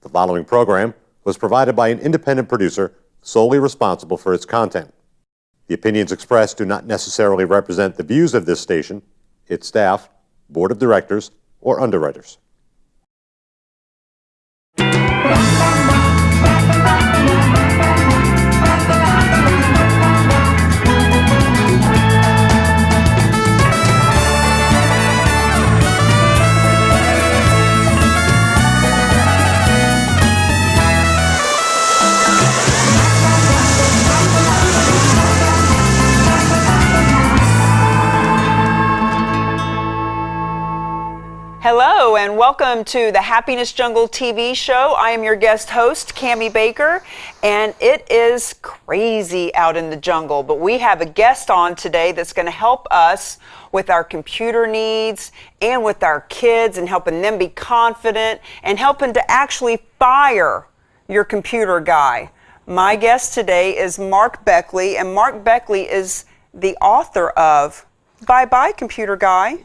The following program was provided by an independent producer solely responsible for its content. The opinions expressed do not necessarily represent the views of this station, its staff, board of directors, or underwriters. Hello and welcome to the Happiness Jungle TV show. I am your guest host, Cami Baker, and it is crazy out in the jungle, but we have a guest on today that's going to help us with our computer needs and with our kids and helping them be confident and helping to actually fire your computer guy. My guest today is Mark Beckley, and Mark Beckley is the author of Bye-Bye Computer Guy.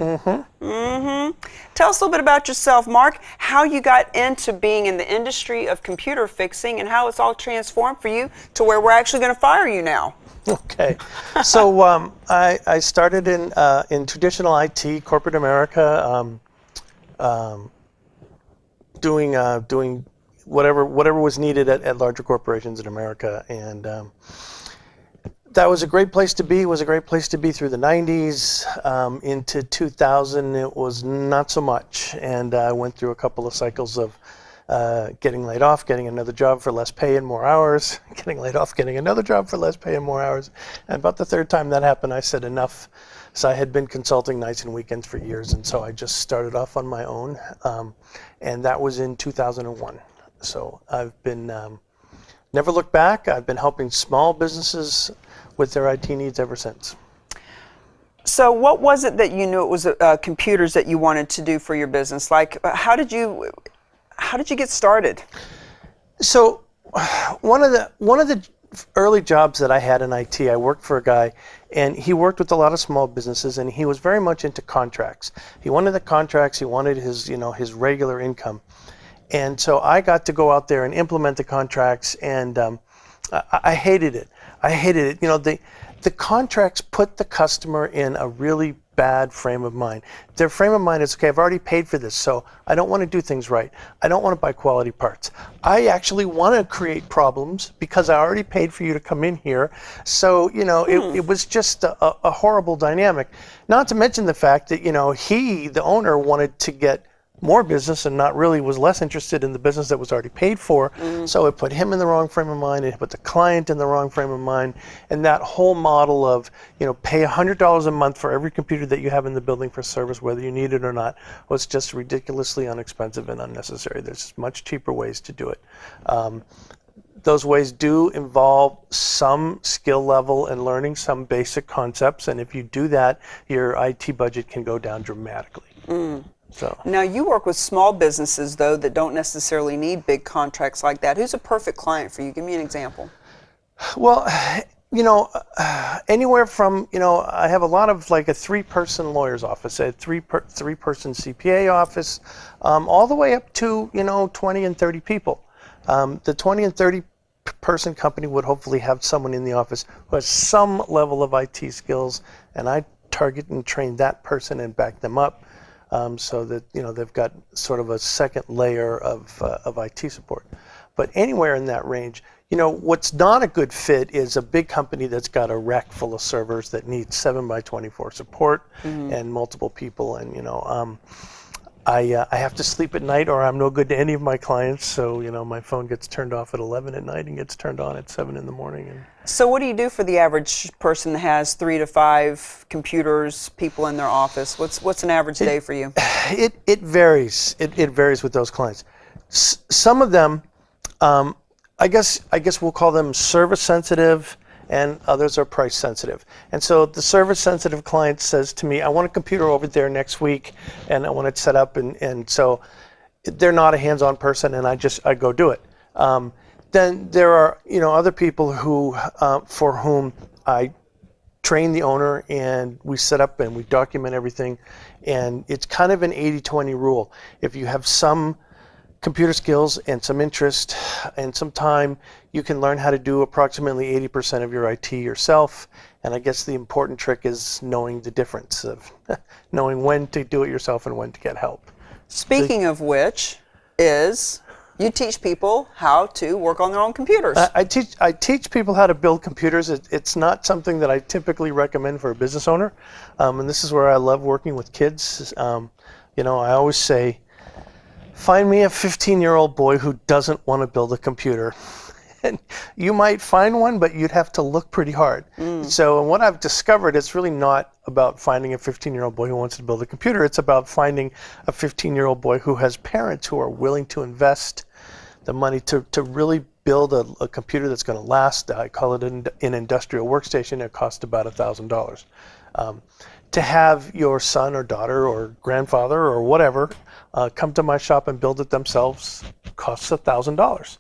Tell us a little bit about yourself, Mark, how you got into being in the industry of computer fixing and how it's all transformed for you to where we're actually going to fire you now. Okay, so I started in traditional IT, corporate America, doing whatever was needed at larger corporations in America, and that was a great place to be. It was a great place to be through the 90s. Into 2000, it was not so much. And I went through a couple of cycles of getting laid off, getting another job for less pay and more hours, getting laid off, getting another job for less pay and more hours. And about the third time that happened, I said enough. So I had been consulting nights and weekends for years, and so I just started off on my own. And that was in 2001. So I've been never looked back. I've been helping small businesses with their IT needs ever since. So what was it that you knew it was computers that you wanted to do for your business? Like, how did you get started? So one of the early jobs that I had in IT, I worked for a guy, and he worked with a lot of small businesses, and he was very much into contracts. He wanted the contracts, he wanted his regular income. And so I got to go out there and implement the contracts, and I hated it. You know, the contracts put the customer in a really bad frame of mind. Their frame of mind is, okay, I've already paid for this, so I don't want to do things right. I don't want to buy quality parts. I actually want to create problems because I already paid for you to come in here. So, you know, it was just a horrible dynamic. Not to mention the fact that, you know, the owner, wanted to get more business and was less interested in the business that was already paid for. So it put him in the wrong frame of mind, it put the client in the wrong frame of mind, and that whole model of, you know, pay $100 a month for every computer that you have in the building for service, whether you need it or not, was just ridiculously inexpensive and unnecessary. There's much cheaper ways to do it. Those ways do involve some skill level and learning some basic concepts, and if you do that, your IT budget can go down dramatically. So. Now, you work with small businesses, though, that don't necessarily need big contracts like that. Who's a perfect client for you? Give me an example. Well, you know, anywhere from, you know, I have a lot of like a 3-person lawyer's office, a 3-person CPA office, all the way up to, you know, 20 and 30 people. The 20 and 30 person company would hopefully have someone in the office who has some level of IT skills, and I target and train that person and back them up. So that, you know, they've got sort of a second layer of IT support. But anywhere in that range, you know, what's not a good fit is a big company that's got a rack full of servers that needs 7x24 support and multiple people. And, you know, I have to sleep at night or I'm no good to any of my clients. So, you know, my phone gets turned off at 11 at night and gets turned on at 7 in the morning. And so what do you do for the average person that has 3 to 5 computers, people in their office? What's an average day for you? It varies. It varies with those clients. Some of them, I guess we'll call them service sensitive, and others are price sensitive. And so the service sensitive client says to me, I want a computer over there next week and I want it set up, and so they're not a hands-on person, and I go do it. Then there are, you know, other people who for whom I train the owner and we set up and we document everything, and it's kind of an 80-20 rule. If you have some computer skills and some interest and some time, you can learn how to do approximately 80% of your IT yourself. And I guess the important trick is knowing the difference of knowing when to do it yourself and when to get help. Speaking of which, is you teach people how to work on their own computers. I teach people how to build computers. It's not something that I typically recommend for a business owner, and this is where I love working with kids. I always say, find me a 15-year-old boy who doesn't want to build a computer. And you might find one, but you'd have to look pretty hard. So what I've discovered, it's really not about finding a 15-year-old boy who wants to build a computer. It's about finding a 15-year-old boy who has parents who are willing to invest the money to really build a computer that's going to last. I call it an industrial workstation. It costs about $1,000. To have your son or daughter or grandfather or whatever come to my shop and build it themselves costs $1,000.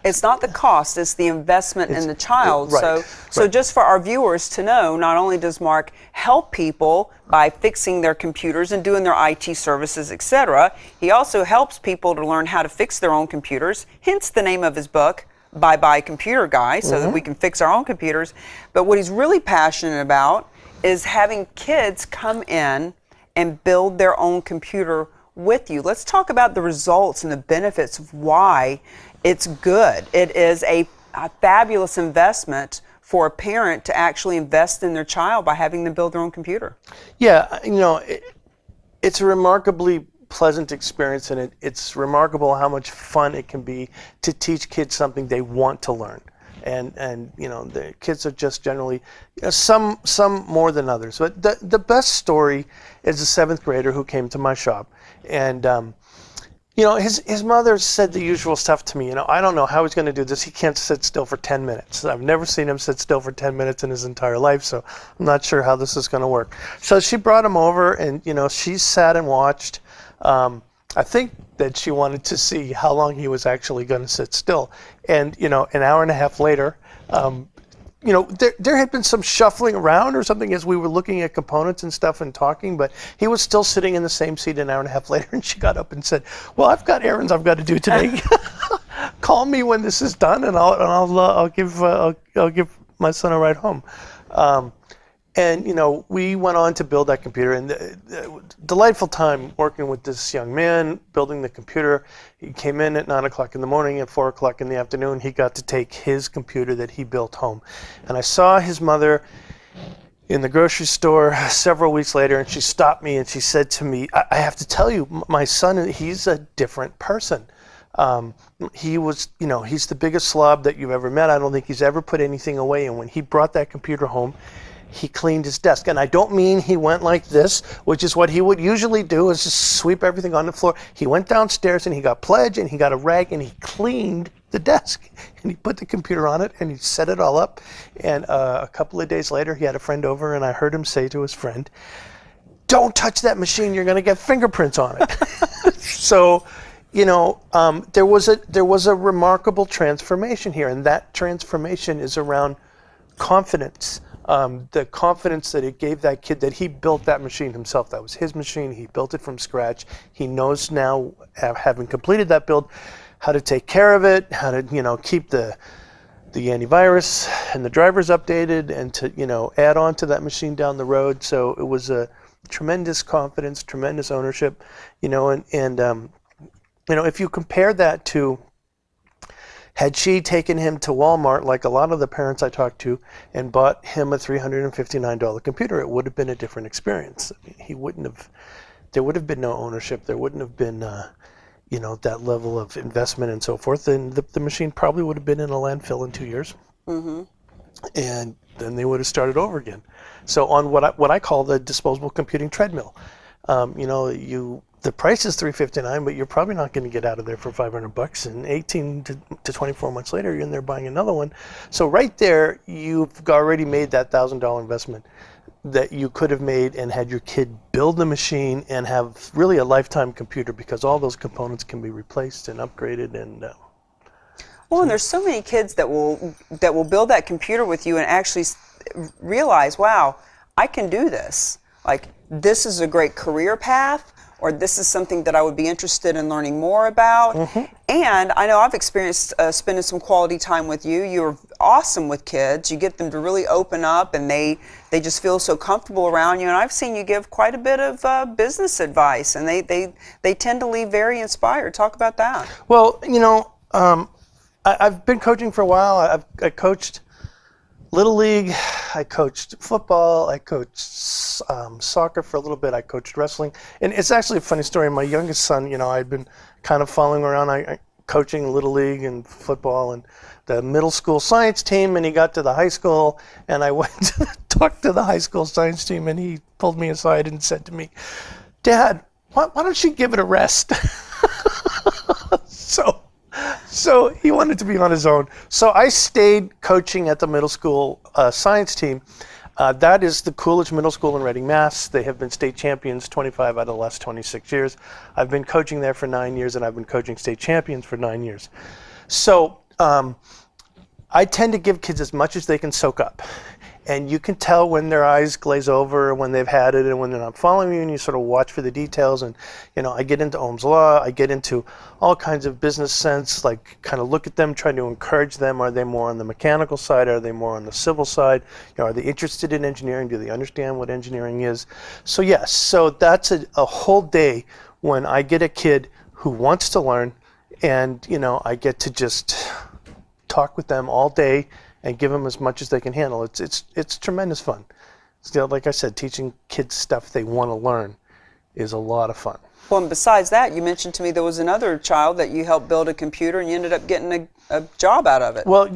It's not the cost, it's the investment in the child. Right, So right. just for our viewers to know, not only does Mark help people by fixing their computers and doing their IT services, etc., he also helps people to learn how to fix their own computers, hence the name of his book, Bye Bye Computer Guy, so that we can fix our own computers. But what he's really passionate about is having kids come in and build their own computer with you. Let's talk about the results and the benefits of why it's good. It is a fabulous investment for a parent to actually invest in their child by having them build their own computer. Yeah, it's a remarkably pleasant experience, and it's remarkable how much fun it can be to teach kids something they want to learn. And the kids are just generally, some more than others. But the best story is a 7th grader who came to my shop, and his mother said the usual stuff to me. I don't know how he's going to do this. He can't sit still for 10 minutes. I've never seen him sit still for 10 minutes in his entire life, so I'm not sure how this is going to work. So she brought him over, and she sat and watched. I think that she wanted to see how long he was actually going to sit still. And an hour and a half later, there had been some shuffling around or something as we were looking at components and stuff and talking, but he was still sitting in the same seat an hour and a half later, and she got up and said, "Well, I've got errands I've got to do today. Call me when this is done, and I'll give my son a ride home." And we went on to build that computer, and delightful time working with this young man, building the computer. He came in at 9 o'clock in the morning. At 4 o'clock in the afternoon, he got to take his computer that he built home. And I saw his mother in the grocery store several weeks later, and she stopped me and she said to me, I have to tell you, my son, he's a different person. He was, he's the biggest slob that you've ever met. I don't think he's ever put anything away. And when he brought that computer home, he cleaned his desk. And I don't mean he went like this, which is what he would usually do, is just sweep everything on the floor. He went downstairs and he got Pledge and he got a rag and he cleaned the desk. And he put the computer on it and he set it all up. And a couple of days later, he had a friend over, and I heard him say to his friend, "Don't touch that machine, you're gonna get fingerprints on it." So, there was a remarkable transformation here, and that transformation is around confidence. The confidence that it gave that kid that he built that machine himself. That was his machine. He built it from scratch. He knows now, having completed that build, how to take care of it, how to keep the antivirus and the drivers updated, and to add on to that machine down the road. So it was a tremendous confidence, tremendous ownership, and if you compare that to, had she taken him to Walmart, like a lot of the parents I talked to, and bought him a $359 computer, it would have been a different experience. There would have been no ownership. There wouldn't have been, that level of investment and so forth. And the machine probably would have been in a landfill in 2 years. Mm-hmm. And then they would have started over again. So on what I call the disposable computing treadmill, the price is $359, but you're probably not going to get out of there for $500. And 18 to 24 months later, you're in there buying another one. So right there, you've already made that $1,000 investment that you could have made and had your kid build the machine and have really a lifetime computer, because all those components can be replaced and upgraded. And and there's so many kids that will build that computer with you and actually realize, wow, I can do this. Like, this is a great career path, or this is something that I would be interested in learning more about. And I know I've experienced spending some quality time with you. You're awesome with kids. You get them to really open up, and they just feel so comfortable around you. And I've seen you give quite a bit of business advice, and they tend to leave very inspired. Talk about that. Well, I've been coaching for a while. I coached Little League, I coached football, I coached soccer for a little bit, I coached wrestling. And it's actually a funny story. My youngest son, I'd been kind of following around, coaching Little League and football and the middle school science team, and he got to the high school, and I went to talk to the high school science team, and he pulled me aside and said to me, "Dad, why don't you give it a rest?" So he wanted to be on his own. So I stayed coaching at the middle school science team. That is the Coolidge Middle School in Reading, Mass. They have been state champions 25 out of the last 26 years. I've been coaching there for 9 years, and I've been coaching state champions for 9 years. So I tend to give kids as much as they can soak up. And you can tell when their eyes glaze over, when they've had it, and when they're not following you, and you sort of watch for the details. And, I get into Ohm's Law, I get into all kinds of business sense, like kind of look at them, trying to encourage them. Are they more on the mechanical side? Are they more on the civil side? Are they interested in engineering? Do they understand what engineering is? So yes, so that's a whole day when I get a kid who wants to learn, and, I get to just talk with them all day and give them as much as they can handle. It's tremendous fun. Still, like I said, teaching kids stuff they want to learn is a lot of fun. Well, and besides that, you mentioned to me there was another child that you helped build a computer, and you ended up getting a job out of it. Well,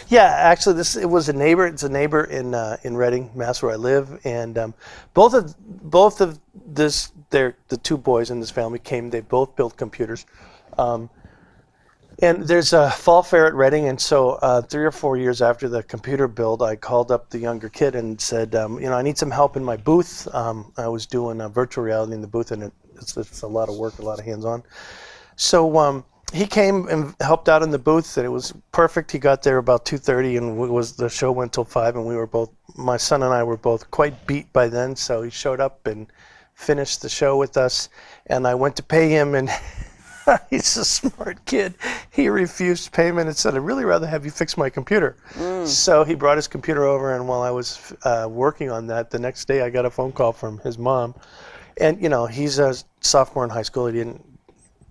yeah, actually, it was a neighbor. It's a neighbor in Reading, Mass, where I live, and both of the two boys in this family came. They both built computers. And there's a fall fair at Reading, and so 3 or 4 years after the computer build, I called up the younger kid and said, I need some help in my booth. I was doing virtual reality in the booth, and it's a lot of work, a lot of hands-on. So he came and helped out in the booth, and it was perfect. He got there about 2:30, and the show went till 5, and my son and I were both quite beat by then, so he showed up and finished the show with us, and I went to pay him, and he's a smart kid. He refused payment and said, "I'd really rather have you fix my computer." So he brought his computer over, and while I was working on that, the next day I got a phone call from his mom. And, he's a sophomore in high school. He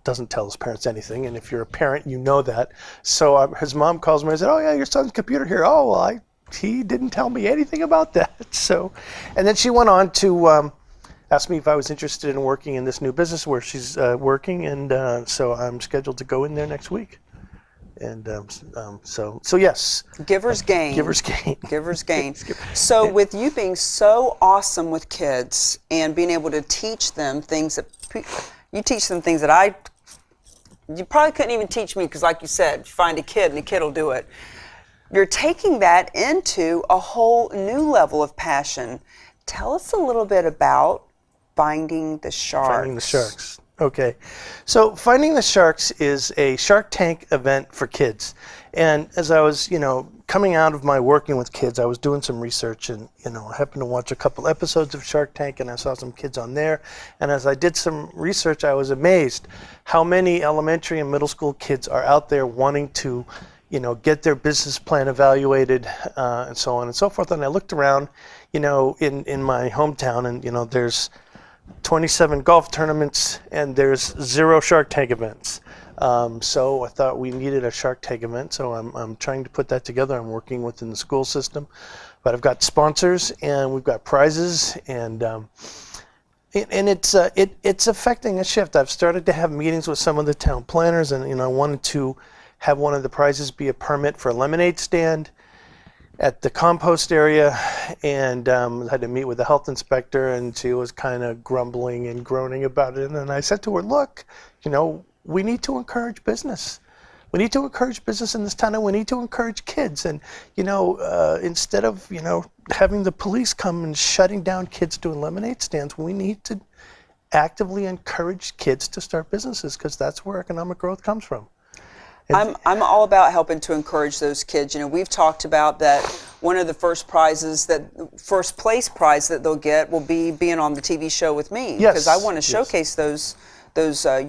doesn't tell his parents anything, and if you're a parent, you know that. So his mom calls me and said, "Oh, yeah, your son's computer here." "Oh, well, he didn't tell me anything about that." So, and then she went on to asked me if I was interested in working in this new business where she's working, and so I'm scheduled to go in there next week. And so yes. Giver's gain. Giver's gain. Giver's gain. So with you being so awesome with kids and being able to teach them things that you probably couldn't even teach me, because like you said, find a kid and the kid will do it. You're taking that into a whole new level of passion. Tell us a little bit about Finding the Sharks. Finding the Sharks. Okay. So Finding the Sharks is a Shark Tank event for kids. And as I was, coming out of my working with kids, I was doing some research, and, I happened to watch a couple episodes of Shark Tank, and I saw some kids on there. And as I did some research, I was amazed how many elementary and middle school kids are out there wanting to, get their business plan evaluated, and so on and so forth. And I looked around, in my hometown, and, there's 27 golf tournaments, and there's 0 Shark Tank events. So I thought we needed a Shark Tank event, so I'm trying to put that together. I'm working within the school system, but I've got sponsors, and we've got prizes, and it's affecting a shift. I've started to have meetings with some of the town planners, and I wanted to have one of the prizes be a permit for a lemonade stand at the compost area, and had to meet with the health inspector, and she was kind of grumbling and groaning about it. And then I said to her, "Look, we need to encourage business. We need to encourage business in this town, and we need to encourage kids. And instead of having the police come and shutting down kids doing lemonade stands, we need to actively encourage kids to start businesses, because that's where economic growth comes from." I'm all about helping to encourage those kids. We've talked about that one of the first place prize that they'll get will be being on the TV show with me. Yes. Because I want to showcase those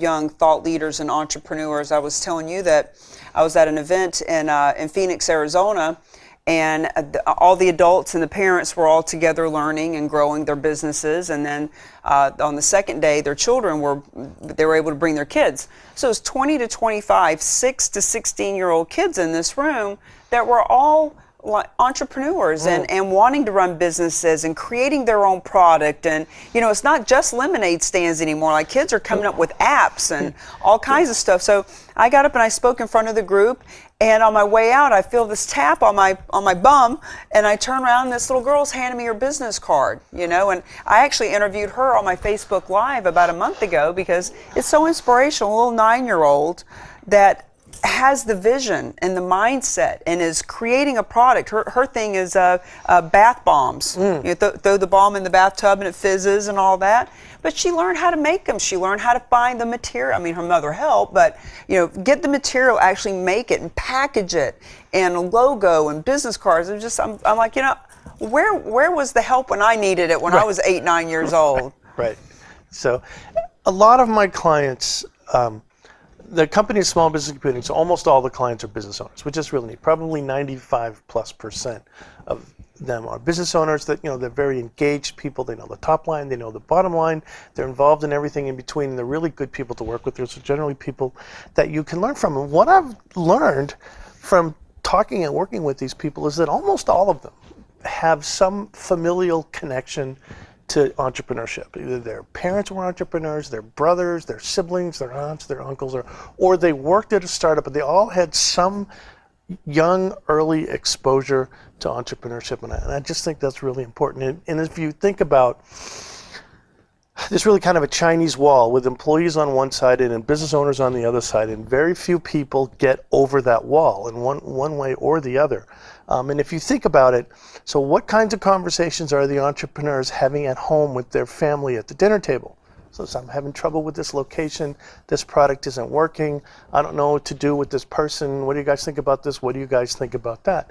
young thought leaders and entrepreneurs. I was telling you that I was at an event in Phoenix, Arizona, and all the adults and the parents were all together learning and growing their businesses. And then on the second day, their children were able to bring their kids. So it was 20 to 25, 6 to 16-year-old kids in this room that were all entrepreneurs and wanting to run businesses and creating their own product. And it's not just lemonade stands anymore. Like, kids are coming up with apps and all kinds of stuff. So I got up and I spoke in front of the group, and on my way out I feel this tap on my bum, and I turn around and this little girl's handing me her business card, and I actually interviewed her on my Facebook Live about a month ago because it's so inspirational. A little 9-year-old that has the vision and the mindset and is creating a product. Her thing is bath bombs. You throw the bomb in the bathtub and it fizzes and all that. But she learned how to make them. She learned how to find the material. I mean, her mother helped, but get the material, actually make it and package it, and a logo and business cards. I'm like, where was the help when I needed it when I was 8, 9 years old? Right. So a lot of my clients, the company is small business computing, so almost all the clients are business owners, which is really neat. Probably 95+% of them are business owners that, they're very engaged people. They know the top line, they know the bottom line, they're involved in everything in between, and they're really good people to work with. They're generally people that you can learn from. And what I've learned from talking and working with these people is that almost all of them have some familial connection to entrepreneurship. Either their parents were entrepreneurs, their brothers, their siblings, their aunts, their uncles, or they worked at a startup, but they all had some young, early exposure to entrepreneurship. And I just think that's really important. And if you think about, there's really kind of a Chinese wall with employees on one side and business owners on the other side, and very few people get over that wall in one way or the other. And if you think about it, so what kinds of conversations are the entrepreneurs having at home with their family at the dinner table? So I'm having trouble with this location, this product isn't working, I don't know what to do with this person, what do you guys think about this, what do you guys think about that?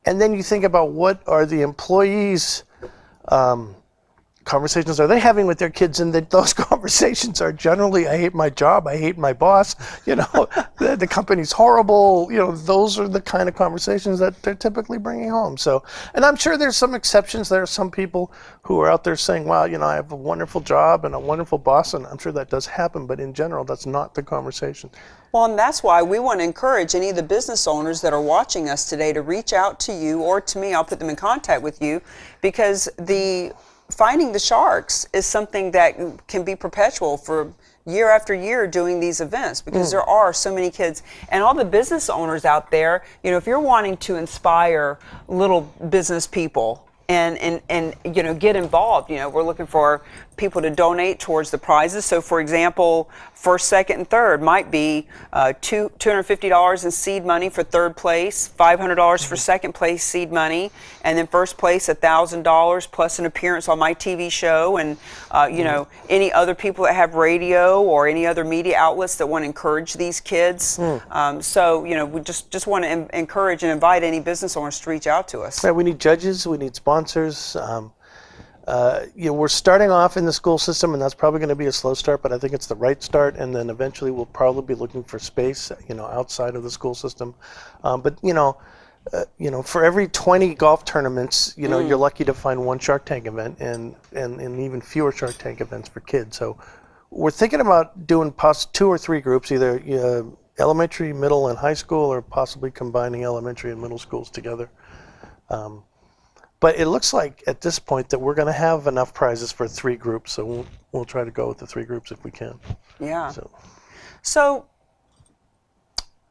And then you think about, what are the employees' conversations are they having with their kids, and those conversations are generally, I hate my job, I hate my boss, the company's horrible, those are the kind of conversations that they're typically bringing home. So, and I'm sure there's some exceptions. There are some people who are out there saying, wow, I have a wonderful job and a wonderful boss, and I'm sure that does happen, but in general, that's not the conversation. Well, and that's why we want to encourage any of the business owners that are watching us today to reach out to you or to me. I'll put them in contact with you, because finding the sharks is something that can be perpetual for year after year doing these events, because there are so many kids and all the business owners out there. If you're wanting to inspire little business people and get involved, we're looking for people to donate towards the prizes. So for example, first, second, and third might be $250 in seed money for third place, $500 for second place seed money, and then first place $1,000 plus an appearance on my TV show, and any other people that have radio or any other media outlets that want to encourage these kids. So we just want to encourage and invite any business owners to reach out to us. Yeah, we need judges, we need sponsors. We're starting off in the school system, and that's probably going to be a slow start, but I think it's the right start. And then eventually we'll probably be looking for space, outside of the school system. But for every 20 golf tournaments, you're lucky to find one Shark Tank event, and even fewer Shark Tank events for kids. So we're thinking about doing 2 or 3 groups, either elementary, middle, and high school, or possibly combining elementary and middle schools together. But it looks like at this point that we're going to have enough prizes for 3 groups, so we'll try to go with the 3 groups if we can. Yeah. So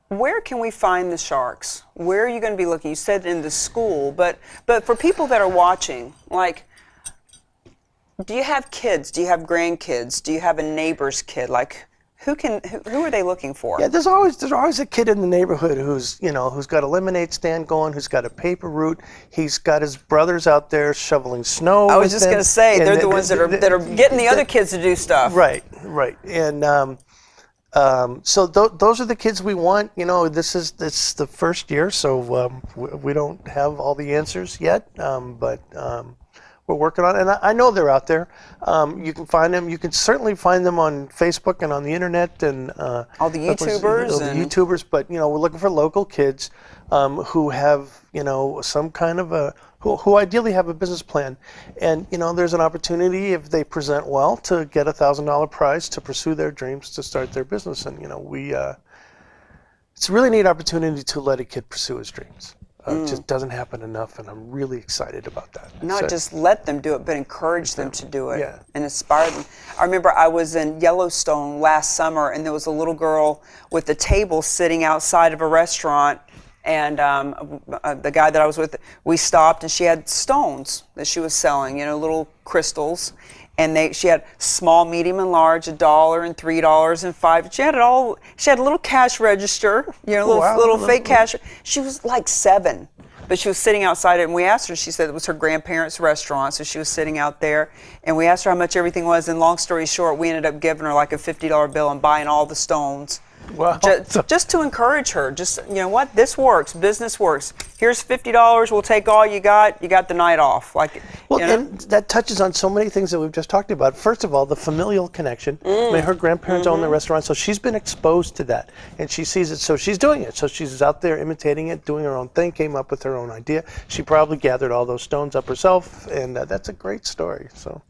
where can we find the sharks? Where are you going to be looking? You said in the school, but for people that are watching, like, do you have kids? Do you have grandkids? Do you have a neighbor's kid? Like, who are they looking for? Yeah, there's always a kid in the neighborhood who's got a lemonade stand going, who's got a paper route. He's got his brothers out there shoveling snow. I was just going to say, they're the ones that are getting the other kids to do stuff. Right. And So those are the kids we want. This is the first year, so we don't have all the answers yet, but we're working on it. And I know they're out there. You can find them. You can certainly find them on Facebook and on the internet and all the YouTubers. YouTubers, but we're looking for local kids who have some kind of who ideally have a business plan, and there's an opportunity if they present well to get $1,000 prize to pursue their dreams to start their business. And it's a really neat opportunity to let a kid pursue his dreams. It just doesn't happen enough, and I'm really excited about that. Not just let them do it, but encourage them to do it and inspire them. I remember I was in Yellowstone last summer, and there was a little girl with a table sitting outside of a restaurant, and the guy that I was with, we stopped, and she had stones that she was selling, little crystals. And she had small, medium, and large, $1 and $3 and $5. She had it all. She had a little cash register, little fake cash. She was like 7, but she was sitting outside it. And we asked her. She said it was her grandparents' restaurant, so she was sitting out there. And we asked her how much everything was. And long story short, we ended up giving her like a $50 bill and buying all the stones. Wow. Just to encourage her. Just what, this works. Business works. Here's $50. We'll take all you got. You got the night off. And that touches on so many things that we've just talked about. First of all, the familial connection. Her grandparents own the restaurant, so she's been exposed to that, and she sees it, so she's doing it. So she's out there imitating it, doing her own thing, came up with her own idea. She probably gathered all those stones up herself, and that's a great story. So.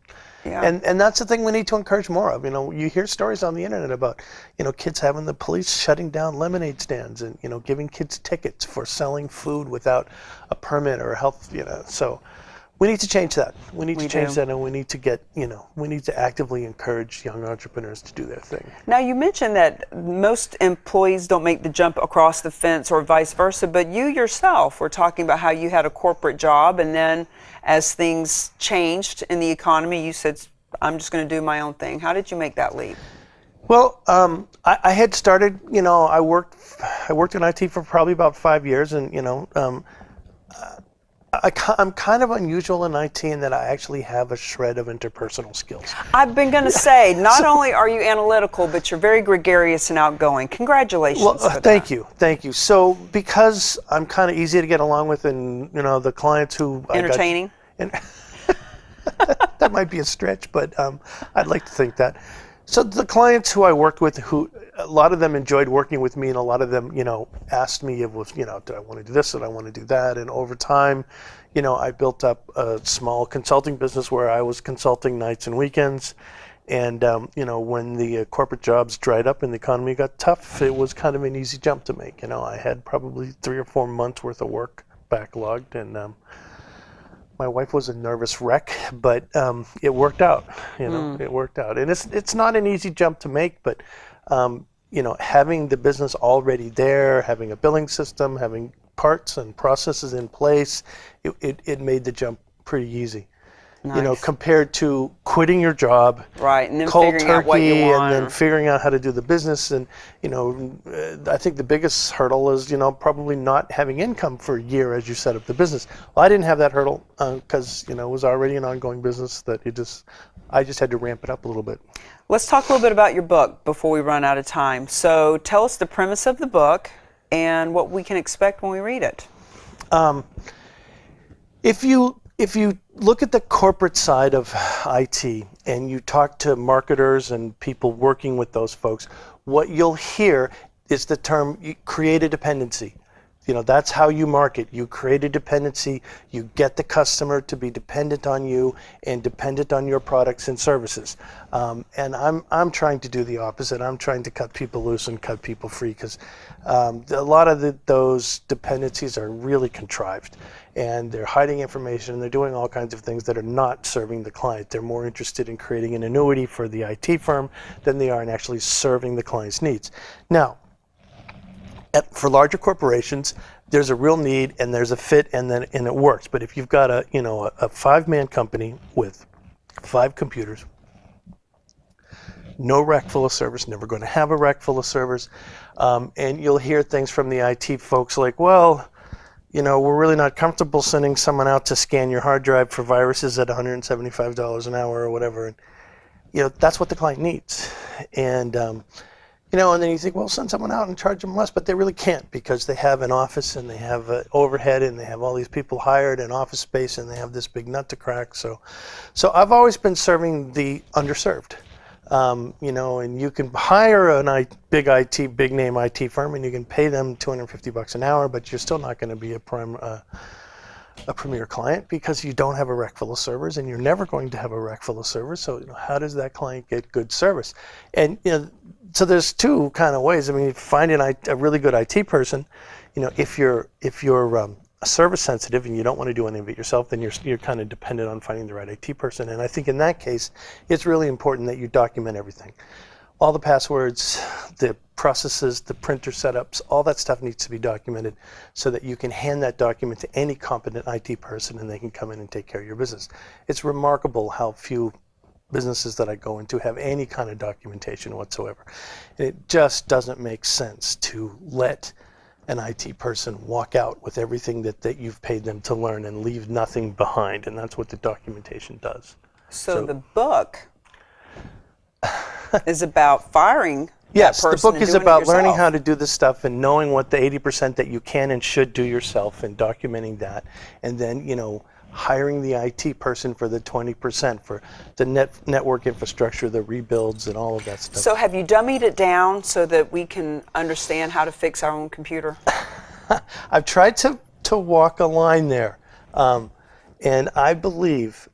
Yeah. And that's the thing we need to encourage more of. You hear stories on the internet about, kids having the police shutting down lemonade stands and, giving kids tickets for selling food without a permit or health, So we need to change that. We need to change that, and we need to get, we need to actively encourage young entrepreneurs to do their thing. Now, you mentioned that most employees don't make the jump across the fence or vice versa, but you yourself were talking about how you had a corporate job, and then as things changed in the economy, you said, I'm just going to do my own thing. How did you make that leap? Well, I had started, I worked in IT for probably about 5 years, and, I'm kind of unusual in IT in that I actually have a shred of interpersonal skills. I've been going to say, not only are you analytical, but you're very gregarious and outgoing. Congratulations. Well, thank you. So because I'm kind of easy to get along with, and the clients who entertaining. That might be a stretch, but I'd like to think that. So the clients who I worked with, a lot of them enjoyed working with me, and a lot of them, asked me if did I want to do this, did I want to do that, and over time, I built up a small consulting business where I was consulting nights and weekends, and when the corporate jobs dried up and the economy got tough, it was kind of an easy jump to make. I had probably 3 or 4 months worth of work backlogged, and my wife was a nervous wreck, but it worked out. It worked out, and it's not an easy jump to make, but having the business already there, having a billing system, having parts and processes in place, it made the jump pretty easy. Nice. Compared to quitting your job, right, and then cold figuring out what you turkey, want, and then figuring out how to do the business. And I think the biggest hurdle is probably not having income for a year as you set up the business. Well, I didn't have that hurdle because it was already an ongoing business that I just had to ramp it up a little bit. Let's talk a little bit about your book before we run out of time. So tell us the premise of the book and what we can expect when we read it. If you look at the corporate side of IT and you talk to marketers and people working with those folks, what you'll hear is the term create a dependency. That's how you market. You create a dependency, you get the customer to be dependent on you and dependent on your products and services. And I'm trying to do the opposite. I'm trying to cut people loose and cut people free, because a lot of those dependencies are really contrived, and they're hiding information, and they're doing all kinds of things that are not serving the client. They're more interested in creating an annuity for the IT firm than they are in actually serving the client's needs. Now, for larger corporations, there's a real need and there's a fit, and it works. But if you've got a 5-man company with 5 computers, no rack full of servers, never going to have a rack full of servers, and you'll hear things from the IT folks like, well, we're really not comfortable sending someone out to scan your hard drive for viruses at $175 an hour or whatever. And, that's what the client needs. And And then you think, well, send someone out and charge them less, but they really can't because they have an office and they have overhead and they have all these people hired and office space and they have this big nut to crack. So I've always been serving the underserved. And you can hire big name IT firm and you can pay them $250 an hour, but you're still not going to be a premier client because you don't have a rack full of servers and you're never going to have a rack full of servers. So how does that client get good service? And so there's two kind of ways. I mean, finding a really good IT person, if you're service sensitive and you don't want to do any of it yourself, then you're kind of dependent on finding the right IT person. And I think in that case, it's really important that you document everything. All the passwords, the processes, the printer setups, all that stuff needs to be documented so that you can hand that document to any competent IT person and they can come in and take care of your business. It's remarkable how few businesses that I go into have any kind of documentation whatsoever. And it just doesn't make sense to let an IT person walk out with everything that you've paid them to learn and leave nothing behind, and that's what the documentation does. So the book is about firing Yes, that the person book and is doing it about learning yourself. how to do this stuff and knowing what the 80% that you can and should do yourself and documenting that, and then hiring the IT person for the 20% for the network infrastructure, the rebuilds, and all of that stuff. So have you dummied it down so that we can understand how to fix our own computer? I've tried to walk a line there, and I believe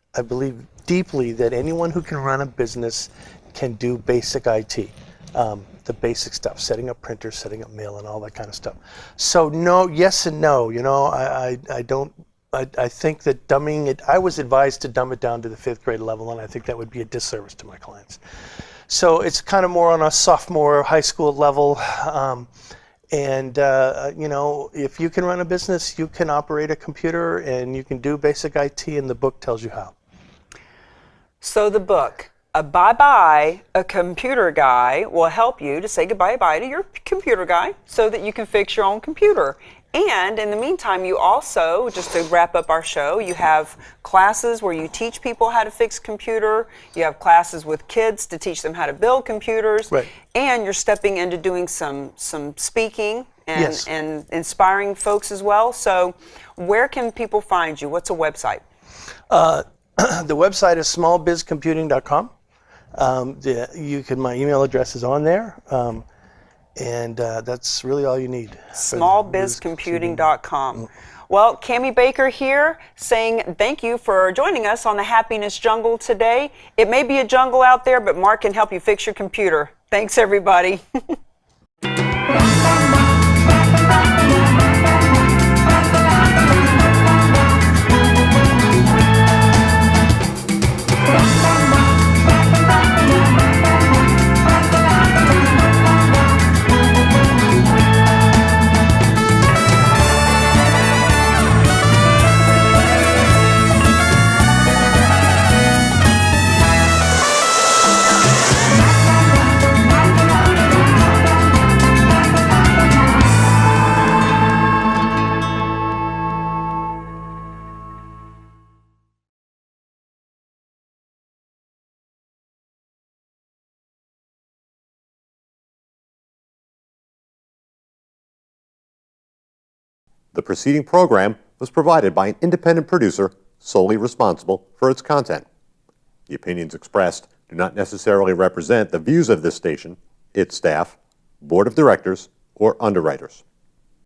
deeply that anyone who can run a business can do basic IT, the basic stuff, setting up printers, setting up mail, and all that kind of stuff. So no, yes and no. I don't. I think that dumbing it, I was advised to dumb it down to the 5th grade level, and I think that would be a disservice to my clients. So it's kind of more on a sophomore high school level. If you can run a business, you can operate a computer, and you can do basic IT, and the book tells you how. So the book, a bye-bye, a computer guy, will help you to say goodbye-bye to your computer guy so that you can fix your own computer. And in the meantime, you also, just to wrap up our show, you have classes where you teach people how to fix computer. You have classes with kids to teach them how to build computers. Right. And you're stepping into doing some speaking and, Yes. and inspiring folks as well. So where can people find you? What's a website? The website is smallbizcomputing.com. My email address is on there. And that's really all you need. Smallbizcomputing.com. Well, Cami Baker here saying thank you for joining us on the Happiness Jungle today. It may be a jungle out there, but Mark can help you fix your computer. Thanks, everybody. The preceding program was provided by an independent producer solely responsible for its content. The opinions expressed do not necessarily represent the views of this station, its staff, board of directors, or underwriters.